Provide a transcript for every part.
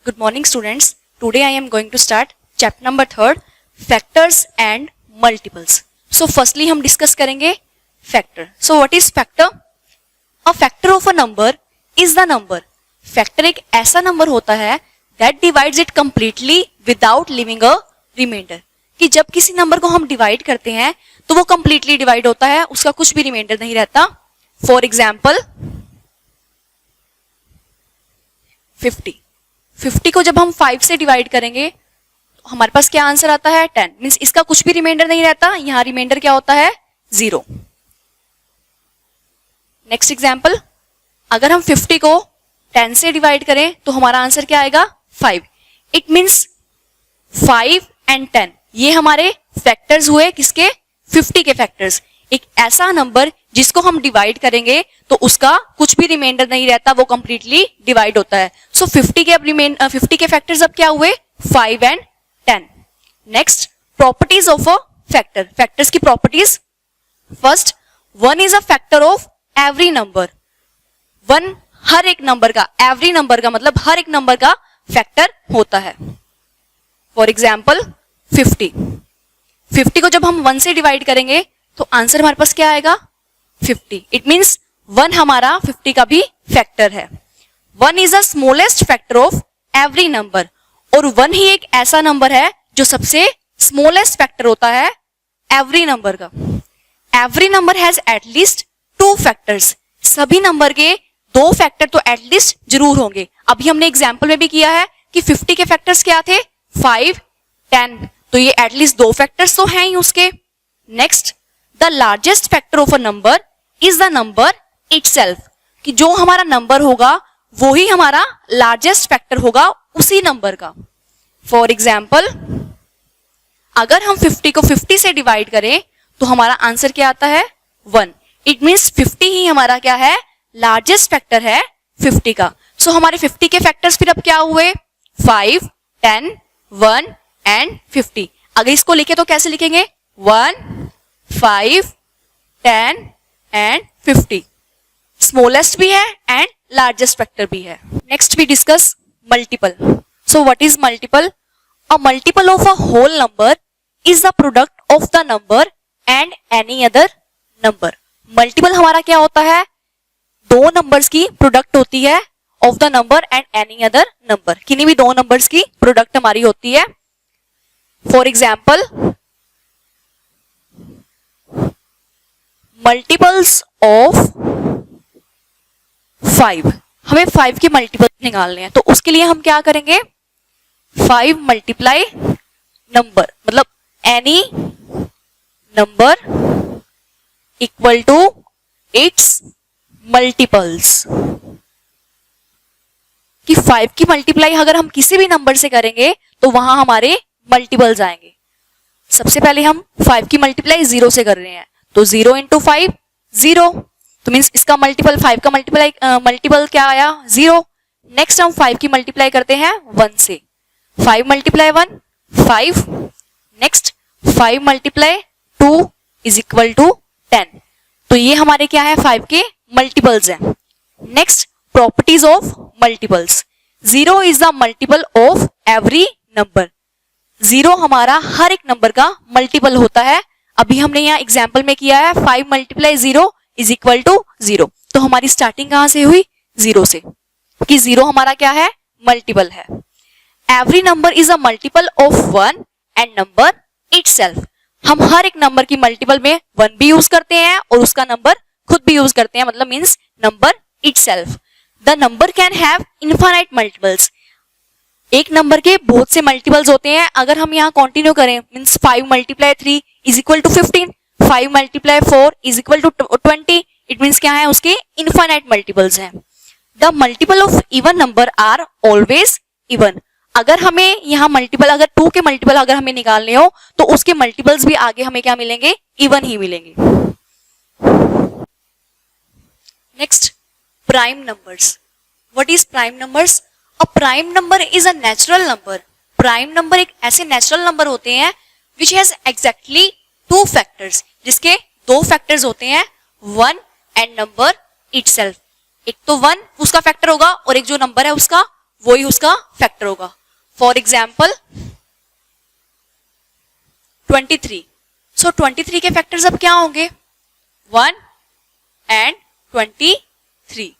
Good morning, students. Today I am going to start chapter number 3, factors and multiples. So firstly हम discuss करेंगे factor. So what is factor? A factor of a number is the number. Factor एक ऐसा number होता है that divides it completely without leaving a remainder. कि जब किसी number को हम डिवाइड करते हैं तो वो कंप्लीटली डिवाइड होता है, उसका कुछ भी रिमाइंडर नहीं रहता. फॉर एग्जाम्पल 50 को जब हम 5 से डिवाइड करेंगे तो हमारे पास क्या आंसर आता है 10. मींस इसका कुछ भी रिमाइंडर नहीं रहता, यहां रिमाइंडर क्या होता है 0. नेक्स्ट एग्जाम्पल, अगर हम 50 को 10 से डिवाइड करें तो हमारा आंसर क्या आएगा 5. इट मींस 5 एंड 10 ये हमारे फैक्टर्स हुए, किसके 50 के फैक्टर्स. एक ऐसा नंबर जिसको हम डिवाइड करेंगे तो उसका कुछ भी रिमाइंडर नहीं रहता, वो कंप्लीटली डिवाइड होता है. सो 50 के फैक्टर्स अब क्या हुए 5 and 10. Next, properties of a factor. Factors की properties. First, 1 is a factor of every number. 1 हर एक नंबर का, एवरी नंबर का मतलब हर एक नंबर का फैक्टर होता है. फॉर एग्जाम्पल 50 को जब हम 1 से डिवाइड करेंगे तो आंसर हमारे पास क्या आएगा 50. इट मींस 1 हमारा 50 का भी फैक्टर है. 1 is the smallest factor of every number. और 1 ही एक ऐसा नंबर है जो सबसे स्मॉलेस्ट फैक्टर होता है एवरी नंबर का. Every number has at least 2 factors. सभी नंबर के 2 फैक्टर तो एटलीस्ट जरूर होंगे. अभी हमने एग्जाम्पल में भी किया है कि 50 के फैक्टर्स क्या थे 5, 10, तो ये एटलीस्ट 2 फैक्टर्स तो हैं ही उसके. Next, the largest factor of a number is the number itself. कि जो हमारा नंबर होगा वो ही हमारा लार्जेस्ट फैक्टर होगा उसी नंबर का. फॉर एग्जाम्पल, अगर हम 50 को 50 से डिवाइड करें तो हमारा आंसर क्या आता है 1. इट मींस 50 ही हमारा क्या है लार्जेस्ट फैक्टर है 50 का. सो हमारे 50 के फैक्टर्स फिर अब क्या हुए 5, 10, 1 एंड 50. अगर इसको लिखे तो कैसे लिखेंगे 1, 5, 10 एंड 50. स्मॉलेस्ट भी है एंड लार्जेस्ट फैक्टर भी है. Next we discuss multiple. So what is multiple? A multiple of a whole number is the product of the number and any other number. Multiple हमारा क्या होता है 2 नंबर्स की product होती है of the number and any other number. किन्हीं भी 2 numbers की प्रोडक्ट हमारी होती है. For example, multiples of 5. हमें 5 के मल्टीपल्स निकालने हैं तो उसके लिए हम क्या करेंगे 5 मल्टीप्लाई नंबर मतलब any number equal to its multiples. कि 5 की मल्टीप्लाई अगर हम किसी भी नंबर से करेंगे तो वहां हमारे मल्टीपल्स आएंगे. सबसे पहले हम 5 की मल्टीप्लाई 0 से कर रहे हैं तो 0 इंटू 5 0, तो मीन्स इसका मल्टीपल 5 का मल्टीपल क्या आया 0. नेक्स्ट हम 5 की मल्टीप्लाई करते हैं 1 से. 5 multiply 1 5. Next 5 multiply 2 is equal to 10. तो ये हमारे क्या है 5 के मल्टीपल्स हैं. Next, properties of multiples. 0 is the multiple of every number. 0 हमारा हर एक नंबर का मल्टीपल होता है. अभी हमने यहाँ एग्जाम्पल में किया है 5 मल्टीप्लाई 0 इज इक्वल टू 0. तो हमारी स्टार्टिंग कहां से हुई 0 से, कि 0 हमारा क्या है मल्टीपल है. Every number is a multiple of 1 and number itself. हम हर एक नंबर की मल्टीपल में 1 भी यूज करते हैं और उसका नंबर खुद भी यूज करते हैं, मतलब means number itself. The number can have infinite multiples. एक नंबर के बहुत से मल्टीपल्स होते हैं. अगर हम यहाँ कंटिन्यू करें means 5 multiply 3 is equal to 15, 5 multiply 4 is equal to 20. It means क्या है उसके इनफाइनाइट मल्टीपल्स हैं. The multiple of even number are always even. अगर हमें यहाँ मल्टीपल अगर 2 के मल्टीपल अगर हमें निकालने हो तो उसके मल्टीपल्स भी आगे हमें क्या मिलेंगे इवन ही मिलेंगे. Next, prime numbers. What is prime numbers? A prime number is a natural number. Prime number एक ऐसे नेचुरल नंबर होते हैं विच हैज एग्जैक्टली 2 फैक्टर्स, जिसके 2 फैक्टर्स होते हैं 1 एंड नंबर इटसेल्फ. एक तो 1 उसका फैक्टर होगा और एक जो नंबर है उसका वही उसका फैक्टर होगा। For example 23। सो 23 के फैक्टर्स अब क्या होंगे? 1 एंड 23।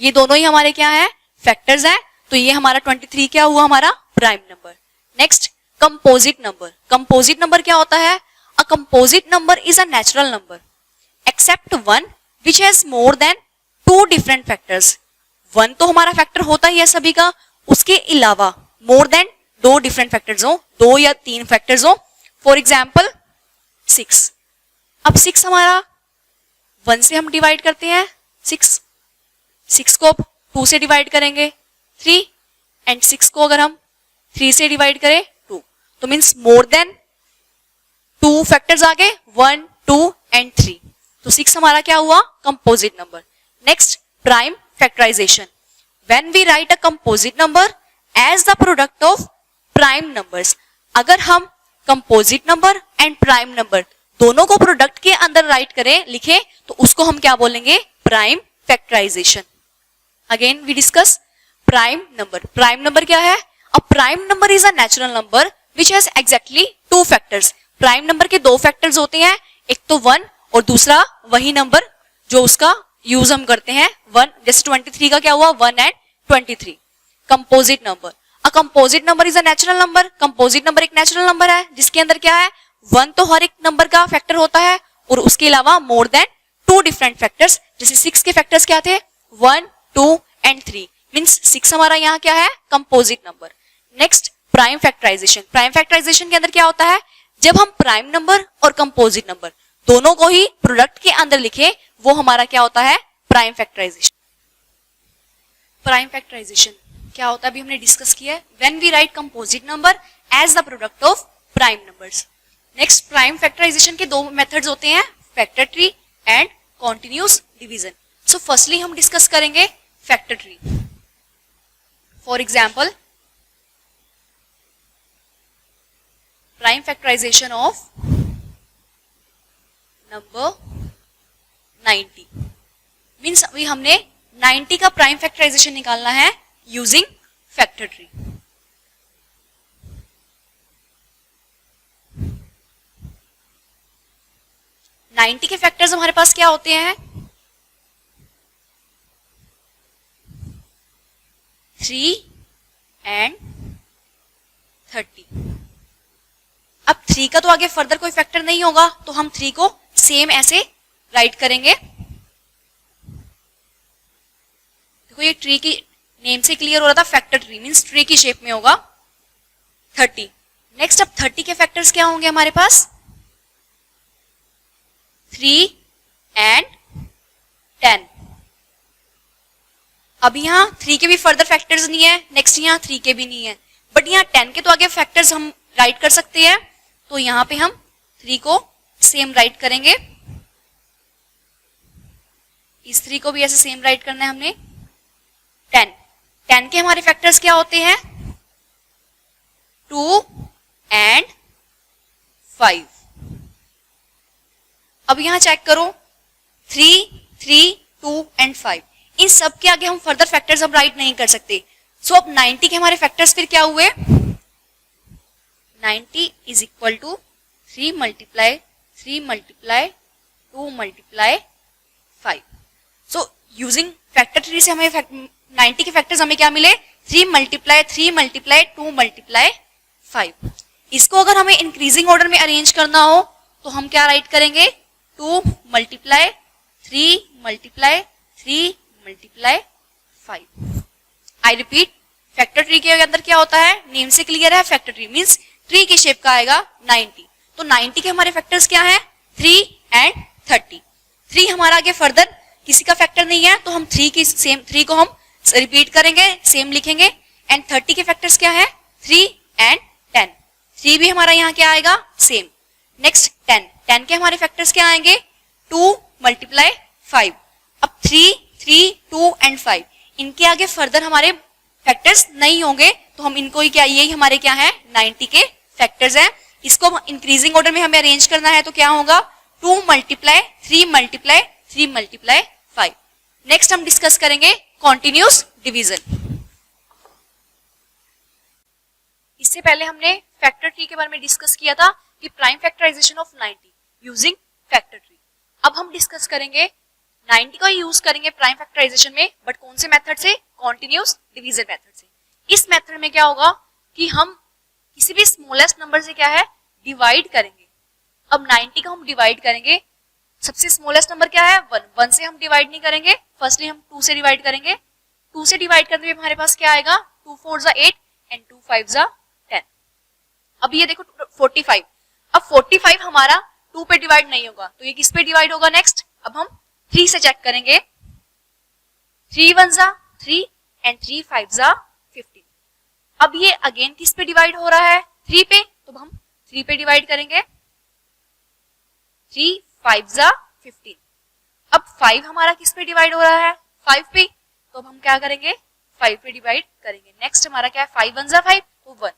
ये दोनों ही हमारे क्या है? फैक्टर्स हैं। तो ये हमारा 23 क्या हुआ? हमारा prime number. Next composite number. Composite number क्या होता है? अ composite number is a natural number except one which has more than 2 different factors. 1 तो हमारा फैक्टर होता ही है सभी का, उसके अलावा मोर देन 2 डिफरेंट फैक्टर्स हो, 2 या 3 फैक्टर्स हो। For example 6। अब 6 हमारा 1 से हम डिवाइड करते हैं 6 को अब 2 से डिवाइड करेंगे 3 एंड 6 को अगर हम 3 से डिवाइड करें 2, तो मीन्स मोर देन 2 फैक्टर्स आ गए 1, 2 एंड 3। तो 6 हमारा क्या हुआ? Composite number. Next prime factorization. When we write a composite number as the product of prime numbers. अगर हम composite number and prime number दोनों को प्रोडक्ट के अंदर राइट करें, लिखें, तो उसको हम क्या बोलेंगे? Prime factorization. Again we discuss prime number. Prime number क्या है? A prime number is a natural number which has exactly 2 factors. Prime number के 2 फैक्टर्स होते हैं, एक तो 1 और दूसरा वही नंबर जो उसका यूज हम करते हैं 1। जैसे 23 का क्या हुआ? 1 and 23। Composite number. A composite number is a natural number. Composite number एक नेचुरल नंबर है जिसके अंदर क्या है? 1 तो हर एक नंबर का फैक्टर होता है और उसके अलावा मोर देन 2 डिफरेंट फैक्टर्स। जैसे 6 के फैक्टर्स क्या थे? 1, 2 एंड 3। मीन्स 6 हमारा यहाँ क्या है? Composite number. Next prime factorization. Prime factorization के अंदर क्या होता है? जब हम प्राइम नंबर और कंपोजिट नंबर दोनों को ही प्रोडक्ट के अंदर लिखे, वो हमारा क्या होता है? Prime factorization. प्राइम फैक्टराइजेशन क्या होता है अभी हमने डिस्कस किया है। When we write composite number as the product of prime numbers. Next prime factorization के 2 मेथड्स होते हैं, factor tree and continuous division. So firstly हम डिस्कस करेंगे factor tree. For example prime factorization of number 90। Means अभी हमने 90 का prime factorization निकालना है यूजिंग फैक्टर ट्री। नाइन्टी के फैक्टर्स हमारे पास क्या होते हैं? 3 एंड 30। अब 3 का तो आगे फर्दर कोई फैक्टर नहीं होगा, तो हम 3 को सेम ऐसे राइट करेंगे। देखो ये ट्री की नेम से क्लियर हो रहा था, फैक्टर ट्री मींस ट्री की शेप में होगा 30। नेक्स्ट अब 30 के फैक्टर्स क्या होंगे हमारे पास? 3 एंड 10। अब यहाँ 3 के भी फर्दर फैक्टर्स नहीं है, नेक्स्ट यहाँ 3 के भी नहीं है, बट यहाँ 10 के तो आगे फैक्टर्स हम राइट कर सकते हैं। तो यहाँ पे हम 3 को सेम राइट करेंगे, इस 3 को भी ऐसे सेम राइट करना है हमने। 10 के हमारे फैक्टर्स क्या होते हैं? 2 एंड 5। अब यहां चेक करो 3, 3, 2 एंड 5, इन सब के आगे हम फर्दर फैक्टर्स अब राइट नहीं कर सकते। सो अब 90 के हमारे फैक्टर्स फिर क्या हुए? 90 is equal to 3 multiply 3 multiply 2 multiply 5। So using factor tree से हमें 90 के फैक्टर्स हमें क्या मिले? 3 मल्टीप्लाई 3 मल्टीप्लाई 2 मल्टीप्लाई 5। इसको अगर हमें इंक्रीजिंग ऑर्डर में अरेंज करना हो तो हम क्या राइट करेंगे? 2 multiply 3 multiply 3 multiply 5। I repeat, factor tree के अंदर क्या होता है? नेम से क्लियर है, फैक्टर ट्री मींस ट्री की शेप का आएगा 90। तो 90 के हमारे फैक्टर्स क्या है? 3 एंड 30। 3 हमारा आगे फर्दर किसी का फैक्टर नहीं है, तो हम 3 को हम रिपीट करेंगे, सेम लिखेंगे। एंड 30 के फैक्टर्स क्या है? 3 एंड 10। 3 भी हमारा यहाँ क्या आएगा? सेम। नेक्स्ट 10 के हमारे फैक्टर्स क्या आएंगे? 2 मल्टीप्लाई 5। अब 3, 3, 2 एंड 5, इनके आगे फर्दर हमारे फैक्टर्स नहीं होंगे, तो हम इनको ही क्या, यही हमारे क्या है? 90 के फैक्टर्स हैं। इसको इंक्रीजिंग ऑर्डर में हमें अरेंज करना है, तो क्या होगा? 2 मल्टीप्लाई 3 मल्टीप्लाई 3 मल्टीप्लाई 5। नेक्स्ट हम डिस्कस करेंगे कॉन्टिन्यूस डिवीजन। इससे पहले हमने फैक्टर ट्री के बारे में डिस्कस किया था कि prime factorization of 90 using factor tree. अब हम डिस्कस करेंगे 90 का यूज करेंगे प्राइम फैक्टराइजेशन में, बट कौन से मेथड से? कॉन्टिन्यूस डिवीजन मेथड से। इस मेथड में क्या होगा कि हम किसी भी स्मॉलेस्ट नंबर से क्या है, डिवाइड करेंगे। अब 90 को हम डिवाइड करेंगे, सबसे स्मॉलेस्ट नंबर क्या है? 1। 1 से हम डिवाइड नहीं करेंगे, फर्स्टली हम 2 से डिवाइड करेंगे। 2 से डिवाइड करते हुए हमारे पास क्या आएगा? 2 4 जा 8 एंड 2 5 जा 10। अब ये देखो 45। अब 45 हमारा 2 पे डिवाइड नहीं होगा, तो ये किस पे डिवाइड होगा नेक्स्ट? अब हम 3 से चेक करेंगे। 3 1 जा 3 एंड 3 5 जा 15। अब ये अगेन किस पे डिवाइड हो रहा है? 3 पे, तो हम 3 पे डिवाइड करेंगे। 3 5 जा 15। अब 5 हमारा किस पे डिवाइड हो रहा है? 5 पे, तो हम क्या करेंगे? 5 पे डिवाइड करेंगे। नेक्स्ट हमारा क्या है? 5 1 जा 5, तो 1।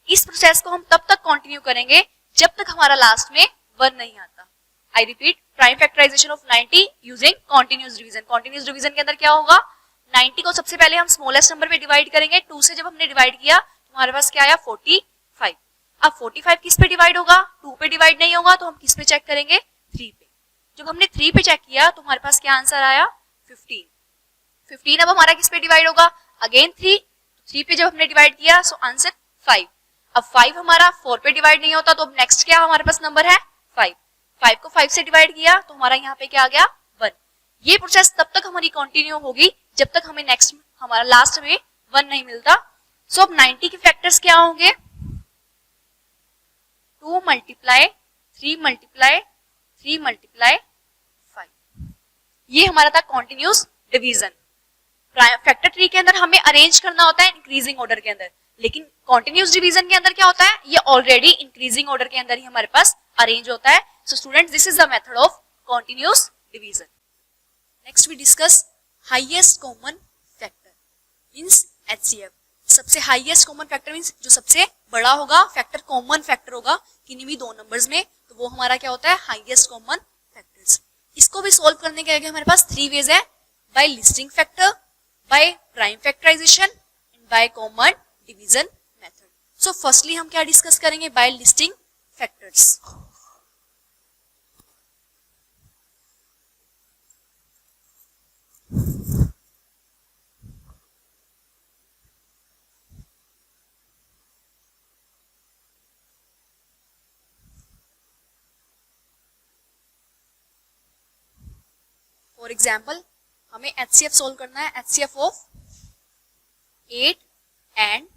इस प्रोसेस को हम तब तक कंटिन्यू करेंगे जब तक हमारा लास्ट में 1 नहीं आता। I repeat, prime factorization of 90 using continuous division. Continuous division के अंदर क्या होगा? 90 को सबसे पहले हम स्मॉलेस्ट नंबर पे डिवाइड करेंगे। 2 से जब हमने डिवाइड किया तो हमारे पास क्या आया? 45। अब 45 किस पे डिवाइड होगा? 2 पे डिवाइड नहीं होगा, तो हम किस पे चेक करेंगे? 3 पे। जब हमने 3 पे चेक किया तो हमारे पास क्या आंसर आया? 15। 15 अब हमारा किस पे डिवाइड होगा? अगेन 3। 3 पे जब हमने डिवाइड किया सो आंसर 5। अब 5 हमारा 4 पे डिवाइड नहीं होता, तो अब नेक्स्ट क्या हमारे पास नंबर है? 5। 5 को 5 से डिवाइड किया तो हमारा यहाँ पे क्या आ गया? 1। ये प्रोसेस तब तक हमारी कंटिन्यू होगी जब तक हमें नेक्स्ट हमारा लास्ट में 1 नहीं मिलता। सो अब 90 के फैक्टर्स क्या होंगे? 2 मल्टीप्लाई 3 मल्टीप्लाई 3 मल्टीप्लाई 5। ये हमारा था कॉन्टिन्यूस डिवीजन। फैक्टर ट्री के अंदर हमें अरेंज करना होता है इंक्रीजिंग ऑर्डर के अंदर, लेकिन कॉन्टिन्यूस डिवीजन के अंदर क्या होता है? ये ऑलरेडी इंक्रीजिंग ऑर्डर के अंदर ही हमारे पास अरेंज होता है। So students, this is the method of continuous division. Next we discuss highest common factor means HCF। सबसे हाईएस्ट कॉमन फैक्टर मींस जो सबसे बड़ा होगा फैक्टर, कॉमन फैक्टर होगा किन्हीं भी दो नंबर्स में, तो वो हमारा क्या होता है? Highest common factors. इसको भी सोल्व करने के आगे हमारे पास 3 वेज है, by listing factor, by prime factorization and by common division method. So firstly हम क्या डिस्कस करेंगे? By listing factors. For example हमें HCF सोल्व करना है, HCF of 8 and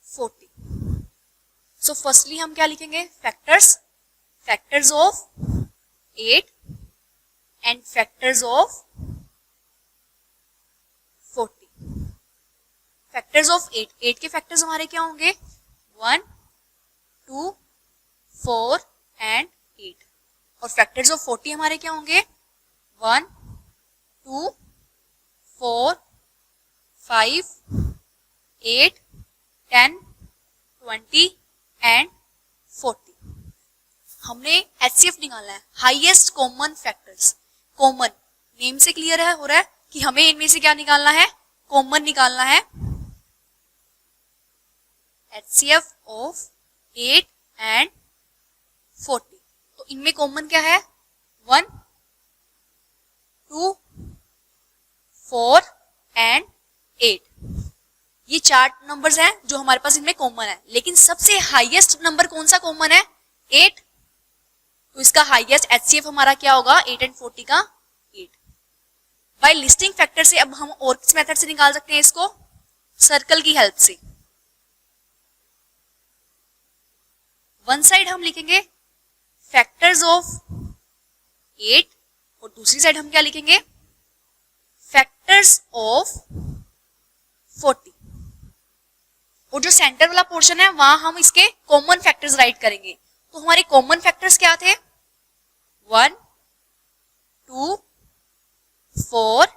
40। So firstly हम क्या लिखेंगे? Factors, factors of 8 and factors of 40। Factors of 8, 8 के फैक्टर्स हमारे क्या होंगे? 1 2 4 एंड 8। और फैक्टर्स ऑफ 40 हमारे क्या होंगे? 1 2 4 5 8 10 20 एंड 40। हमने HCF निकालना है, highest common factors. Common name से क्लियर है, हो रहा है कि हमें इनमें से क्या निकालना है? कॉमन निकालना है। HCF of 8 and 40। तो इनमें कॉमन क्या है? 1 2 4 एंड 8। ये 4 नंबर्स हैं जो हमारे पास इनमें कॉमन है, लेकिन सबसे हाईएस्ट नंबर कौन सा कॉमन है? 8। तो इसका हाईएस्ट HCF हमारा क्या होगा? 8 एंड 40 का 8। बाय लिस्टिंग फैक्टर से अब हम और किस मेथड से निकाल सकते हैं इसको? सर्कल की हेल्प से। वन साइड हम लिखेंगे फैक्टर्स ऑफ 8 और दूसरी साइड हम क्या लिखेंगे? Factors of 40। और जो सेंटर वाला पोर्शन है वहां हम इसके कॉमन फैक्टर्स राइट करेंगे। तो हमारे कॉमन फैक्टर्स क्या थे? 1 2 4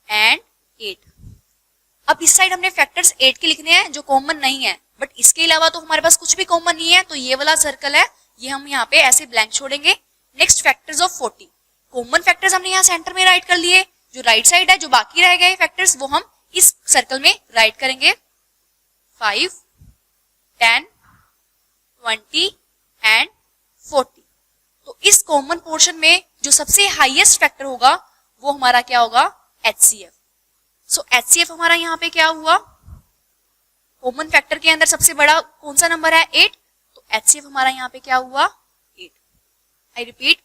एंड 8। अब इस साइड हमने फैक्टर्स 8 के लिखने हैं जो कॉमन नहीं है, बट इसके अलावा तो हमारे पास कुछ भी कॉमन नहीं है, तो ये वाला सर्कल है ये हम यहाँ पे ऐसे ब्लैंक छोड़ेंगे। Next factors of 40, common factors हमने यहाँ सेंटर में राइट कर लिए, जो राइट साइड है, जो बाकी रह गए फैक्टर्स, वो हम इस सर्कल में राइट करेंगे 5, 10, 20 एंड 40। तो इस कॉमन पोर्शन में जो सबसे हाईएस्ट फैक्टर होगा वो हमारा क्या होगा, HCF। सो HCF हमारा यहाँ पे क्या हुआ, कॉमन फैक्टर के अंदर सबसे बड़ा कौन सा नंबर है, 8, तो HCF हमारा यहाँ पे क्या हुआ, 8। आई रिपीट,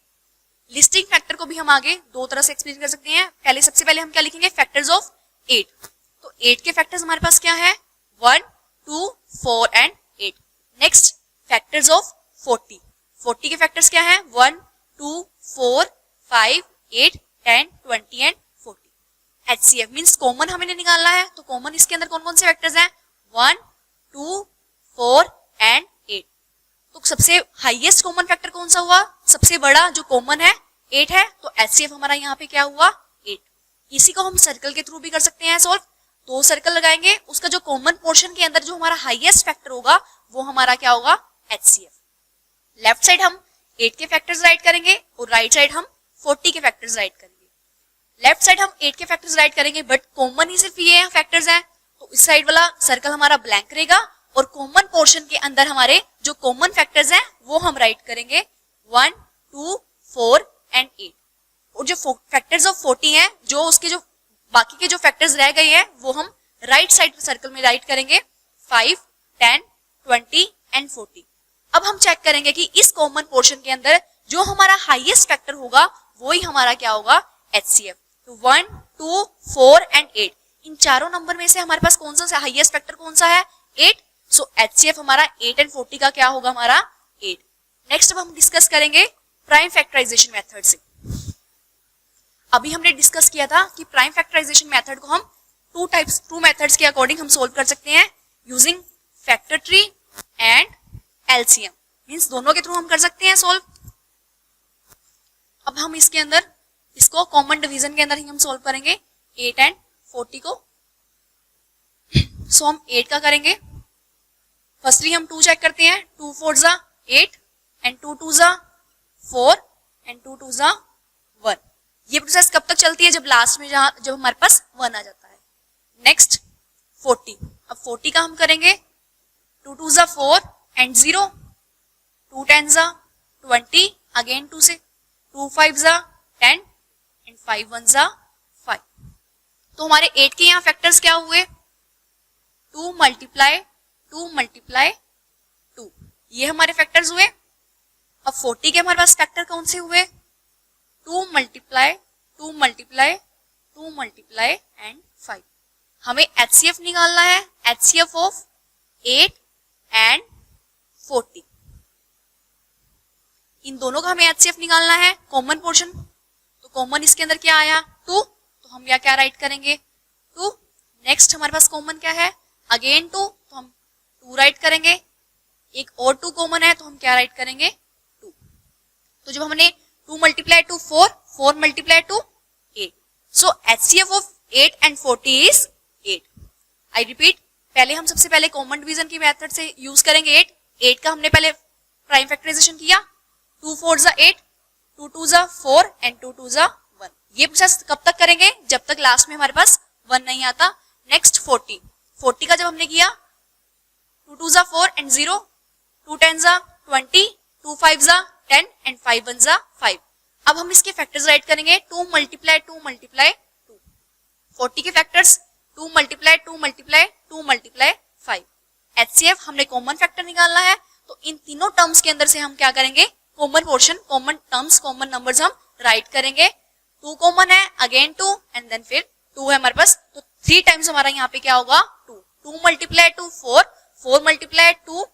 लिस्टिंग फैक्टर को भी हम आगे दो तरह से एक्सप्लेन कर सकते हैं। सबसे पहले हम क्या लिखेंगे, फैक्टर्स ऑफ 8। तो 8 के फैक्टर्स हमारे पास क्या है, 1, 2, 4 एंड 8। Next factors of 40। 40 के फैक्टर्स क्या है, 1, 2, 4, 5, 8, 10, 20 एंड 40। HCF मींस कॉमन हमें निकालना है, तो कॉमन इसके अंदर कौन कौन से फैक्टर्स हैं, 1, 2, 4 एंड 8। तो सबसे हाईएस्ट कॉमन फैक्टर कौन सा हुआ, सबसे बड़ा जो कॉमन है 8 है, तो HCF हमारा यहाँ पे क्या हुआ, 8। इसी को हम सर्कल के थ्रू भी कर सकते हैं सॉल्व। दो सर्कल लगाएंगे, उसका जो कॉमन पोर्शन के अंदर जो हमारा हाईएस्ट फैक्टर होगा वो हमारा क्या होगा, HCF। लेफ्ट साइड हम 8 के फैक्टर्स राइट करेंगे और राइट साइड हम 40 के फैक्टर्स राइट करेंगे। लेफ्ट साइड हम 8 के फैक्टर्स राइट करेंगे, बट कॉमन ही सिर्फ ये फैक्टर्स हैं, तो इस साइड वाला सर्कल हमारा ब्लैंक रहेगा और कॉमन पोर्शन के अंदर हमारे जो कॉमन फैक्टर्स हैं वो हम राइट करेंगे 1, 2, 4 एंड 8। और जो फैक्टर्स ऑफ 40 हैं, जो उसके जो बाकी के जो फैक्टर्स रह गए हैं वो हम राइट साइड सर्कल में राइट करेंगे 5, 10, 20 एंड 40। अब हम चेक करेंगे कि इस कॉमन पोर्शन के अंदर जो हमारा हाईएस्ट फैक्टर होगा वो ही हमारा क्या होगा, HCF। तो 1, 2, 4 एंड 8, इन चारों नंबर में से हमारे पास कौन सा हाईएस्ट फैक्टर कौन सा है, 8। सो HCF हमारा 8 एंड 40 का क्या होगा, हमारा 8। नेक्स्ट अब हम डिस्कस करेंगे प्राइम फैक्टराइजेशन मेथड से। अभी हमने डिस्कस किया था कि प्राइम फैक्टराइजेशन मेथड को हम टू मेथड्स के अकॉर्डिंग हम सोल्व कर सकते हैं, using factor tree and LCM, means दोनों के थ्रू हम कर सकते हैं सोल्व। अब हम इसके अंदर इसको कॉमन डिवीजन के अंदर ही हम सोल्व करेंगे 8 एंड 40 को। सो हम 8 का करेंगे, फर्स्टली हम 2 चेक करते हैं, 2 4 जा 8 एंड 2 2 जा 4 एंड 2 2 जा 1। ये प्रोसेस कब तक चलती है, जब लास्ट में जब हमारे पास 1 आ जाता है। नेक्स्ट 40, अब 40 का हम करेंगे, 2 2 जा 4 एंड 0, 2 10 जा 20, अगेन 2 से 2 5 जा 10 एंड 5 1 जा 5। तो हमारे 8 के यहाँ फैक्टर्स क्या हुए, 2 मल्टीप्लाई 2 मल्टीप्लाई 2, ये हमारे फैक्टर्स हुए। अब 40 के हमारे पास फैक्टर कौन से हुए, 2 मल्टीप्लाई 2 मल्टीप्लाई 2 मल्टीप्लाई एंड 5। हमें HCF निकालना है, HCF ऑफ 8 एंड 40। इन दोनों का हमें HCF निकालना है, कॉमन पोर्शन। तो कॉमन इसके अंदर क्या आया, 2, तो हम क्या राइट करेंगे 2। नेक्स्ट हमारे पास कॉमन क्या है, अगेन 2, तो हम 2 राइट करेंगे। एक और 2 कॉमन है, तो हम क्या राइट करेंगे 2। तो जब हमने 2 multiply 2 4, 4 multiply 2 8। So HCF of 8 and 40 is 8। I repeat, पहले हम सबसे पहले कॉमन डिवीजन की मेथड से यूज करेंगे 8। 8 का हमने पहले प्राइम फैक्टराइजेशन किया, 2 4 जा 8, 2 2 जा 4 एंड 2 2 जा 1। ये प्रोसेस कब तक करेंगे, जब तक लास्ट में हमारे पास 1 नहीं आता। नेक्स्ट 40, 40 का जब हमने किया, 2 2 जा 4 एंड 0, 2 10 जा 20, 2 5 जा 10 एंड 5 1 जा 5। अब हम इसके फैक्टर्स राइट करेंगे, 2 मल्टीप्लाई 2 मल्टीप्लाई 2। 40 के factors 2 multiply 2 multiply 2 multiply 5। HCF हमने कॉमन फैक्टर निकालना है, तो इन तीनों टर्म्स के अंदर से हम क्या करेंगे, common portion, common terms, common numbers हम राइट करेंगे। 2 कॉमन है, अगेन 2 एंड देन फिर 2 है हमारे पास, तो 3 टाइम्स हमारा यहाँ पे क्या होगा 2। 2 multiply 2 4, 4 multiply 2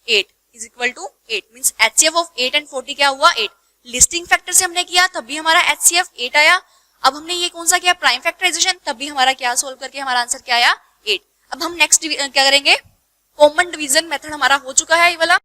8 is equal to 8। Means HCF of 8 and 40 क्या हुआ 8। लिस्टिंग फैक्टर से हमने किया तब भी हमारा HCF 8 आया। अब हमने ये कौन सा किया, प्राइम फैक्टराइजेशन, तब भी हमारा क्या सोल्व करके हमारा आंसर क्या आया 8। अब हम नेक्स्ट क्या करेंगे, कॉमन डिवीजन मेथड हमारा हो चुका है ये वाला।